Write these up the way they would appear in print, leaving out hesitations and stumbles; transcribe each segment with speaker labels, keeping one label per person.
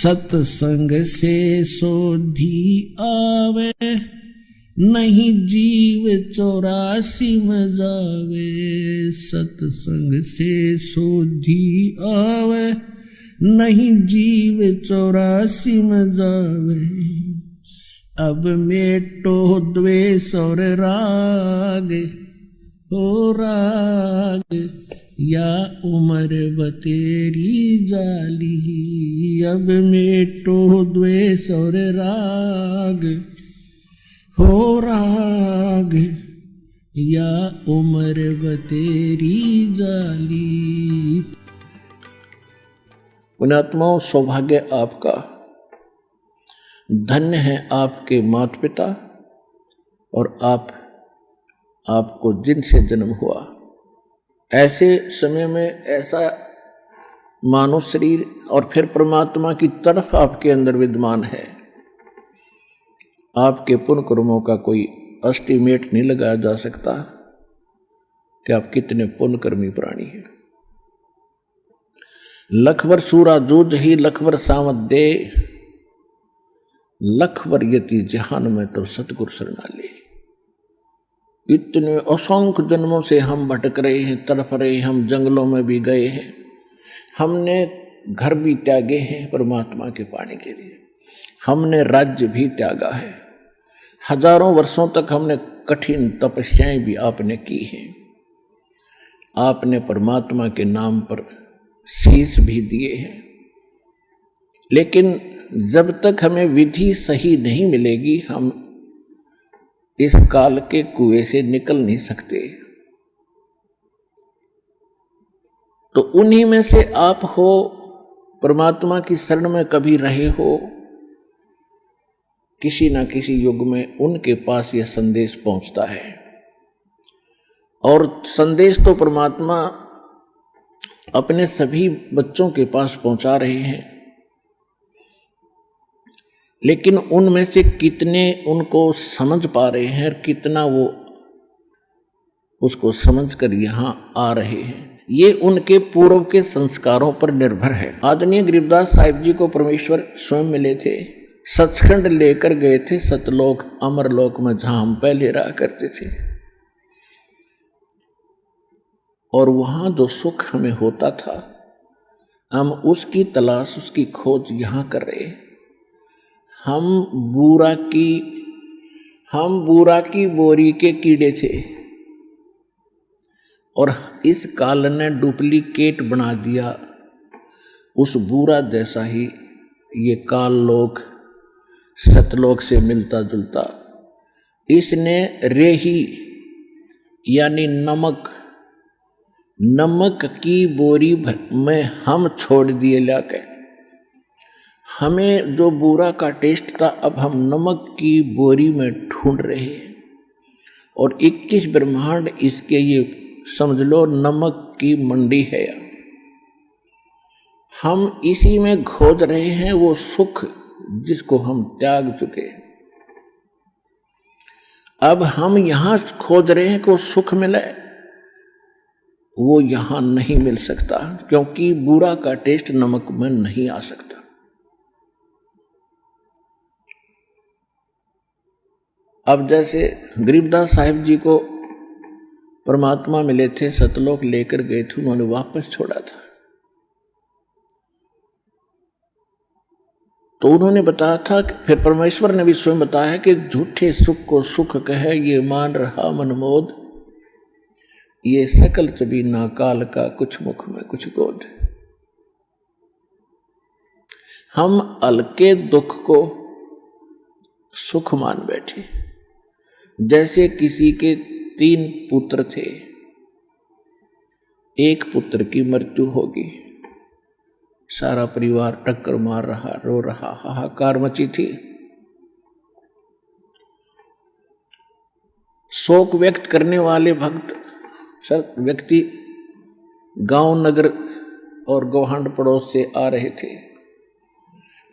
Speaker 1: सत्संग से सोधी आवे, नहीं जीव 84 में जावे। सत्संग से सोधी आवे, नहीं जीव 84 में जावे। अब मेटो द्वेष और राग, हो राग या उम्र बतेरी जाली। अब मेटो द्वेष और राग, हो राग या उम्र बतेरी जाली।
Speaker 2: पुण्यात्माओं, सौभाग्य आपका, धन्य है आपके माता पिता और आपको जिनसे जन्म हुआ। ऐसे समय में ऐसा मानव शरीर और फिर परमात्मा की तरफ आपके अंदर विद्यमान है। आपके पुण्य कर्मों का कोई एस्टीमेट नहीं लगाया जा सकता कि आप कितने पुण्यकर्मी प्राणी हैं। लखवर सूरा जूझ ही लखवर सावत दे, लखवर यति जहान में तो सतगुरु शरणाले। इतने असंख्य जन्मों से हम भटक रहे हैं, तड़प रहे हैं, हम जंगलों में भी गए हैं, हमने घर भी त्यागे हैं परमात्मा के पाने के लिए, हमने राज्य भी त्यागा है, हजारों वर्षों तक हमने कठिन तपस्याएं भी आपने की हैं, आपने परमात्मा के नाम पर शीश भी दिए हैं। लेकिन जब तक हमें विधि सही नहीं मिलेगी, हम इस काल के कुएं से निकल नहीं सकते। तो उन्हीं में से आप हो, परमात्मा की शरण में कभी रहे हो, किसी ना किसी युग में उनके पास यह संदेश पहुंचता है। और संदेश तो परमात्मा अपने सभी बच्चों के पास पहुंचा रहे हैं, लेकिन उनमें से कितने उनको समझ पा रहे हैं और कितना वो उसको समझकर यहां आ रहे हैं, ये उनके पूर्व के संस्कारों पर निर्भर है। आदरणीय गरीबदास साहिब जी को परमेश्वर स्वयं मिले थे, सचखंड लेकर गए थे, सतलोक अमरलोक में जहां हम पहले रहा करते थे। और वहां जो सुख हमें होता था, हम उसकी तलाश, उसकी खोज यहां कर रहे हैं। हम बूरा की बोरी के कीड़े थे और इस काल ने डुप्लीकेट बना दिया उस बूरा जैसा ही ये काल लोक सतलोक से मिलता जुलता। इसने रेही यानी नमक की बोरी में हम छोड़ दिए लाकर। हमें जो बूरा का टेस्ट था, अब हम नमक की बोरी में ढूंढ रहे हैं। और 21 ब्रह्मांड इसके ये समझ लो नमक की मंडी है। हम इसी में खोज रहे हैं वो सुख जिसको हम त्याग चुके हैं। अब हम यहां खोज रहे हैं कि वो सुख मिले, वो यहां नहीं मिल सकता, क्योंकि बूरा का टेस्ट नमक में नहीं आ सकता। अब जैसे गरीबदास साहिब जी को परमात्मा मिले थे, सतलोक लेकर गए थे, उन्होंने वापस छोड़ा था। तो उन्होंने बताया था कि फिर परमेश्वर ने भी स्वयं बताया कि झूठे सुख को सुख कहे ये मान रहा मनमोद, ये सकल चबी ना काल का कुछ मुख में कुछ गोद। हम हल्के दुख को सुख मान बैठे। जैसे किसी के 3 पुत्र थे, एक पुत्र की मृत्यु होगी, सारा परिवार टक्कर मार रहा, रो रहा, हाहाकार मची थी। शोक व्यक्त करने वाले व्यक्ति गांव नगर और गौहांड पड़ोस से आ रहे थे।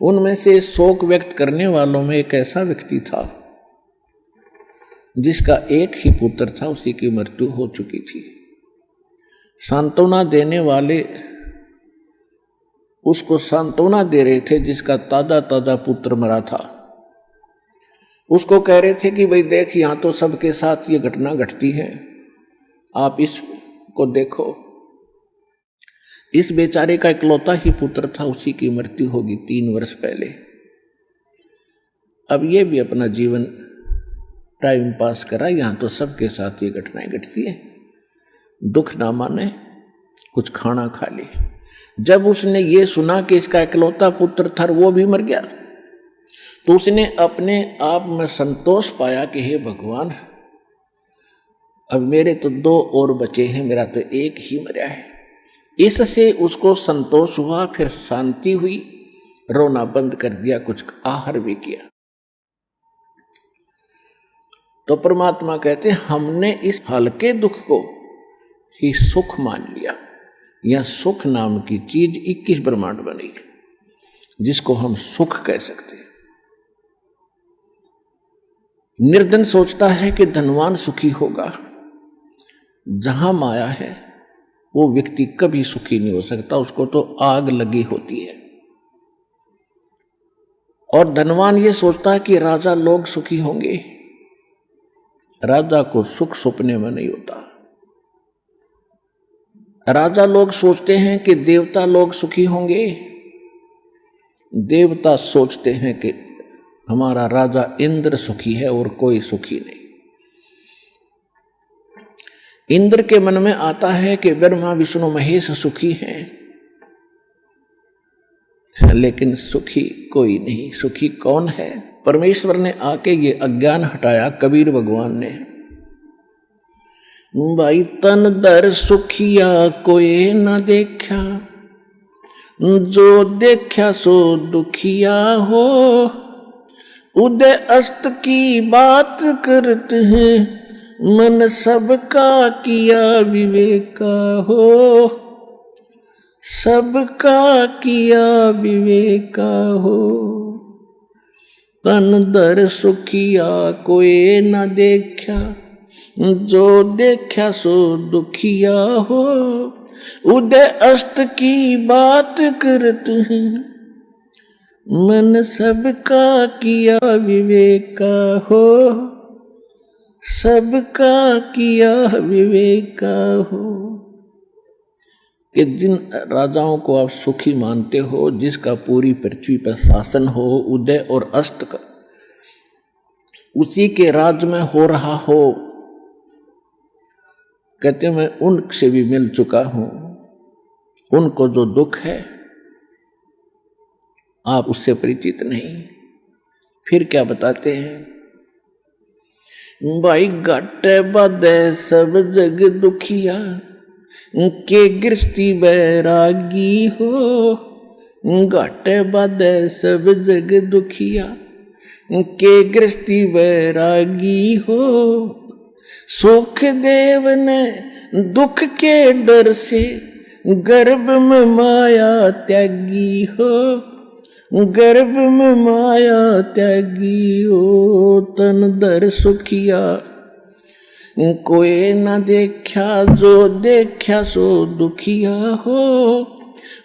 Speaker 2: उनमें से शोक व्यक्त करने वालों में एक ऐसा व्यक्ति था जिसका एक ही पुत्र था, उसी की मृत्यु हो चुकी थी। सांत्वना देने वाले उसको सांत्वना दे रहे थे जिसका ताजा ताजा पुत्र मरा था। उसको कह रहे थे कि भाई देख, यहां तो सबके साथ ये घटना घटती है, आप इसको देखो। इस बेचारे का इकलौता ही पुत्र था, उसी की मृत्यु होगी 3 वर्ष पहले। अब ये भी अपना जीवन टाइम पास करा, यहां तो सबके साथ ये घटनाएं घटती है, दुख ना माने, कुछ खाना खा ले। जब उसने ये सुना कि इसका इकलौता पुत्र था वो भी मर गया, तो उसने अपने आप में संतोष पाया कि हे भगवान, अब मेरे तो 2 और बचे हैं, मेरा तो एक ही मरा है। इससे उसको संतोष हुआ, फिर शांति हुई, रोना बंद कर दिया, कुछ आहार भी किया। तो परमात्मा कहते हैं हमने इस हल्के दुख को ही सुख मान लिया। यह सुख नाम की चीज 21 ब्रह्मांड बनी है जिसको हम सुख कह सकते हैं। निर्धन सोचता है कि धनवान सुखी होगा। जहां माया है वो व्यक्ति कभी सुखी नहीं हो सकता, उसको तो आग लगी होती है। और धनवान ये सोचता है कि राजा लोग सुखी होंगे। राजा को सुख सपने में नहीं होता। राजा लोग सोचते हैं कि देवता लोग सुखी होंगे। देवता सोचते हैं कि हमारा राजा इंद्र सुखी है और कोई सुखी नहीं। इंद्र के मन में आता है कि ब्रह्मा विष्णु महेश सुखी हैं, लेकिन सुखी कोई नहीं। सुखी कौन है? परमेश्वर ने आके ये अज्ञान हटाया, कबीर भगवान ने। भाई तन दर सुखिया कोई न देखा, जो देखा सो दुखिया हो। उदय अस्त की बात करते हैं, मन सबका किया विवेका हो। सबका किया विवेका हो। तन दर सुखिया कोई न देखा, जो देखा सो दुखिया हो। उदय अस्त की बात करते हैं, मन सबका किया विवेका हो। सबका किया विवेका हो। कि जिन राजाओं को आप सुखी मानते हो, जिसका पूरी पृथ्वी पर शासन हो, उदय और अस्त का उसी के राज में हो रहा हो, कहते मैं उनसे भी मिल चुका हूं। उनको जो दुख है आप उससे परिचित नहीं, फिर क्या बताते हैं? भाई घट बदे सब जग दुखिया, के गृहस्थी बैरागी हो। घट बदे सब जग दुखिया, के गृहस्थी बैरागी हो। सुख देव ने दुख के डर से, गर्भ में माया त्यागी हो। गर्भ में माया त्यागी हो। तन दर सुखिया कोई न देखा, जो देखा सो दुखिया हो।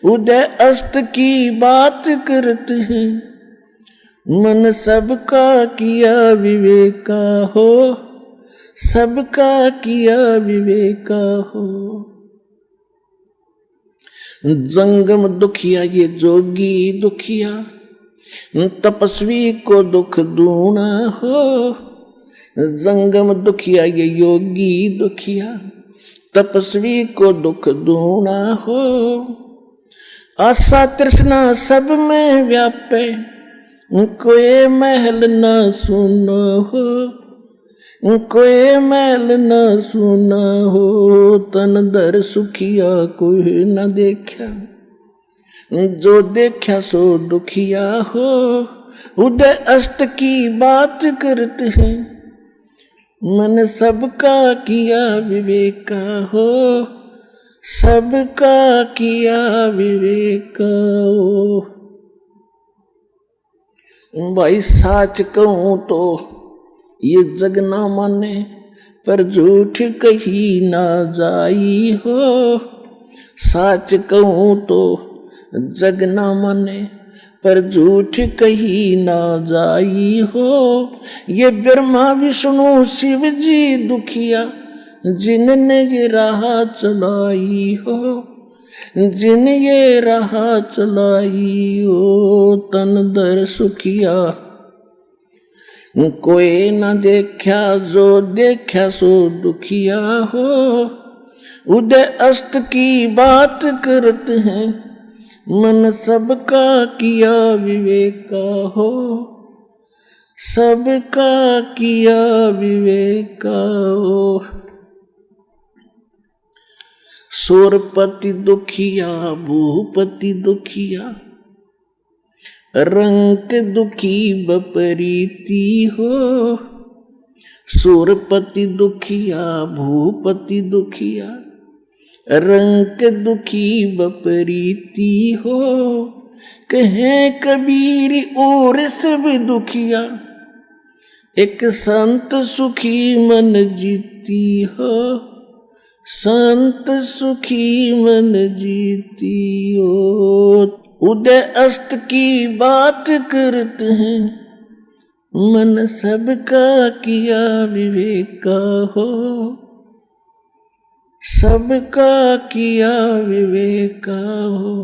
Speaker 2: उदय अस्त की बात करते हैं, मन सबका किया विवेका हो। सबका किया विवेका हो। जंगम दुखिया ये जोगी दुखिया, तपस्वी को दुख दूना हो। जंगम दुखिया ये योगी दुखिया, तपस्वी को दुख दूना हो। आशा तृष्णा सब में व्यापे, कोई महल न सुनो हो। कोई महल न सुना हो। तन दर सुखिया कोई न देखा, जो देखा सो दुखिया हो। उदय अस्त की बात करते हैं, मन सबका किया विवेका हो। सबका किया विवेका हो। भाई साच कहूं तो ये जग ना माने, पर झूठ कही ना जाई हो। साच कहूं तो जग ना माने पर झूठ कही ना जाई हो। ये ब्रह्मा विष्णु शिव जी दुखिया जिनने ये राह चलाई हो, जिन ये राह चलाई हो, तन दर सुखिया कोई न देखा जो देखा सो दुखिया हो। उदय अस्त की बात करते हैं मन सबका किया विवेका हो, सबका किया विवेका हो। सूरपति दुखिया भूपति दुखिया रंग दुखी बपरीती हो। सूरपति दुखिया भूपति दुखिया रंग दुखी बपरीती हो। कहे कबीर और सब दुखिया एक संत सुखी मन जीती हो, संत सुखी मन जीती हो। उदय अस्त की बात करते हैं मन सबका किया विवेका हो, सबका किया विवेका हो।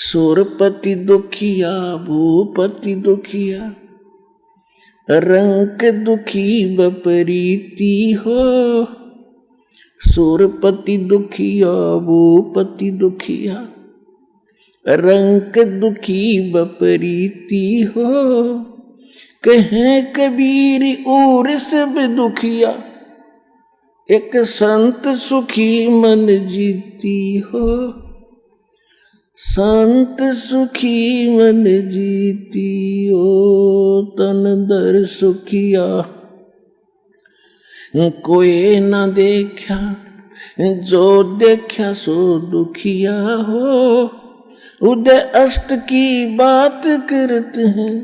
Speaker 2: सूरपति दुखिया भूपति दुखिया रंग दुखी बपरीती हो। सूरपति दुखिया भूपति दुखिया रंग दुखी बपरीती हो। कहे कबीर और सब दुखिया एक संत सुखी मन जीती हो, संत सुखी मन जीती हो। तन दर सुखिया कोई न देखा जो देखा सो दुखिया हो। उदय अस्त की बात करते हैं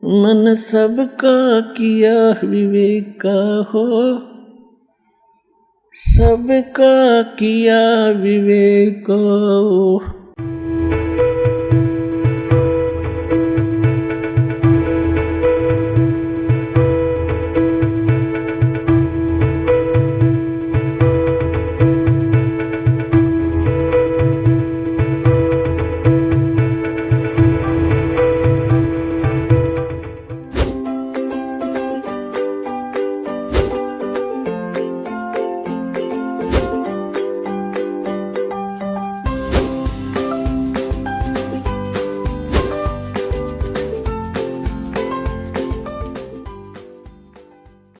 Speaker 2: मन सबका किया विवेका हो, सबका किया विवेका हो।